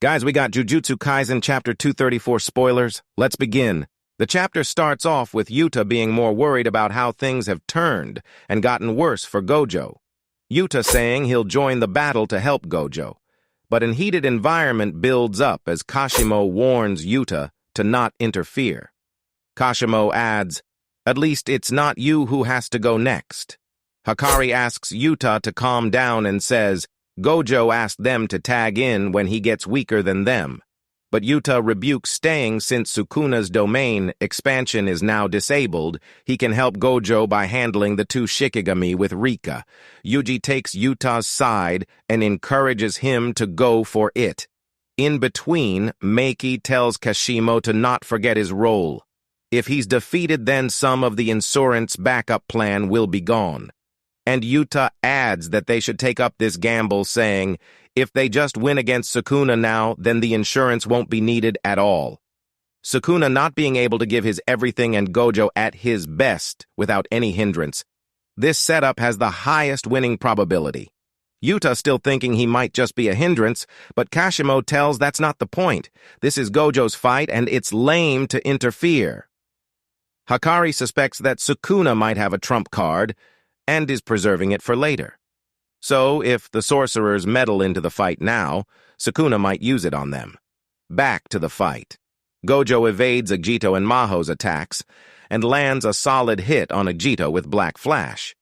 Guys, we got Jujutsu Kaisen Chapter 234 spoilers. Let's begin. The chapter starts off with Yuta being more worried about how things have turned and gotten worse for Gojo. Yuta saying he'll join the battle to help Gojo. But an heated environment builds up as Kashimo warns Yuta to not interfere. Kashimo adds, "At least it's not you who has to go next." Hikari asks Yuta to calm down and says, Gojo asked them to tag in when he gets weaker than them. But Yuta rebukes staying since Sukuna's domain expansion is now disabled. He can help Gojo by handling the two Shikigami with Rika. Yuji takes Yuta's side and encourages him to go for it. In between, Meiki tells Kashimo to not forget his role. If he's defeated, then some of the insurance backup plan will be gone. And Yuta adds that they should take up this gamble, saying, if they just win against Sukuna now, then the insurance won't be needed at all. Sukuna not being able to give his everything and Gojo at his best without any hindrance. This setup has the highest winning probability. Yuta still thinking he might just be a hindrance, but Kashimo tells that's not the point. This is Gojo's fight, and it's lame to interfere. Hikari suspects that Sukuna might have a trump card, and is preserving it for later. So, if the sorcerers meddle into the fight now, Sukuna might use it on them. Back to the fight. Gojo evades Agito and Maho's attacks, and lands a solid hit on Agito with Black Flash.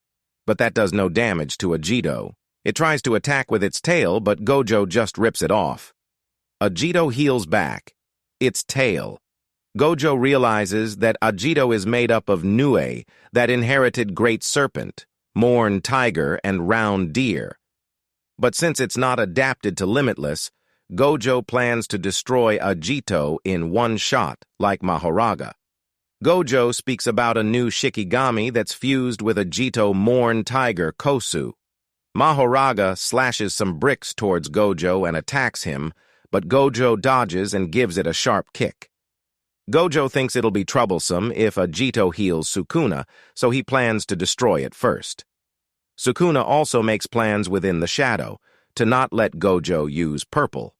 But that does no damage to Agito. It tries to attack with its tail, but Gojo just rips it off. Agito heals back. Its tail. Gojo realizes that Agito is made up of Nue, that inherited Great Serpent, Morn Tiger, and Round Deer. But since it's not adapted to Limitless, Gojo plans to destroy Agito in one shot, like Mahoraga. Gojo speaks about a new Shikigami that's fused with Agito Morn Tiger Kosu. Mahoraga slashes some bricks towards Gojo and attacks him, but Gojo dodges and gives it a sharp kick. Gojo thinks it'll be troublesome if Agito heals Sukuna, so he plans to destroy it first. Sukuna also makes plans within the shadow to not let Gojo use purple.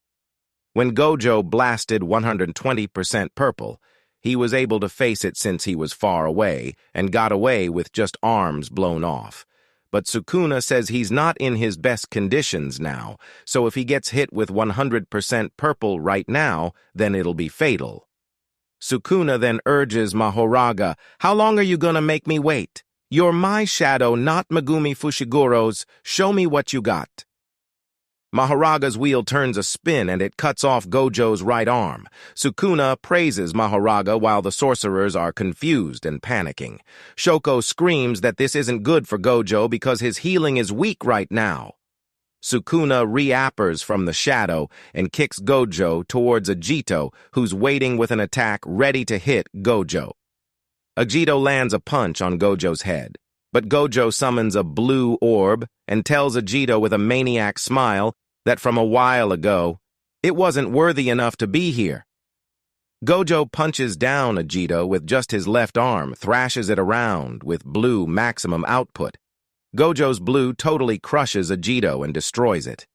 When Gojo blasted 120% purple, he was able to face it since he was far away and got away with just arms blown off. But Sukuna says he's not in his best conditions now, so if he gets hit with 100% purple right now, then it'll be fatal. Sukuna then urges Mahoraga, "How long are you gonna make me wait? You're my shadow, not Megumi Fushiguro's. Show me what you got." Mahoraga's wheel turns a spin and it cuts off Gojo's right arm. Sukuna praises Mahoraga while the sorcerers are confused and panicking. Shoko screams that this isn't good for Gojo because his healing is weak right now. Sukuna reappers from the shadow and kicks Gojo towards Agito, who's waiting with an attack ready to hit Gojo. Agito lands a punch on Gojo's head, but Gojo summons a blue orb and tells Agito with a maniac smile that from a while ago, it wasn't worthy enough to be here. Gojo punches down Agito with just his left arm, thrashes it around with blue maximum output. Gojo's blue totally crushes Agito and destroys it.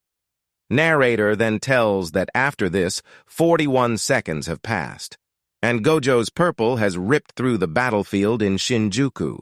Narrator then tells that after this, 41 seconds have passed, and Gojo's purple has ripped through the battlefield in Shinjuku.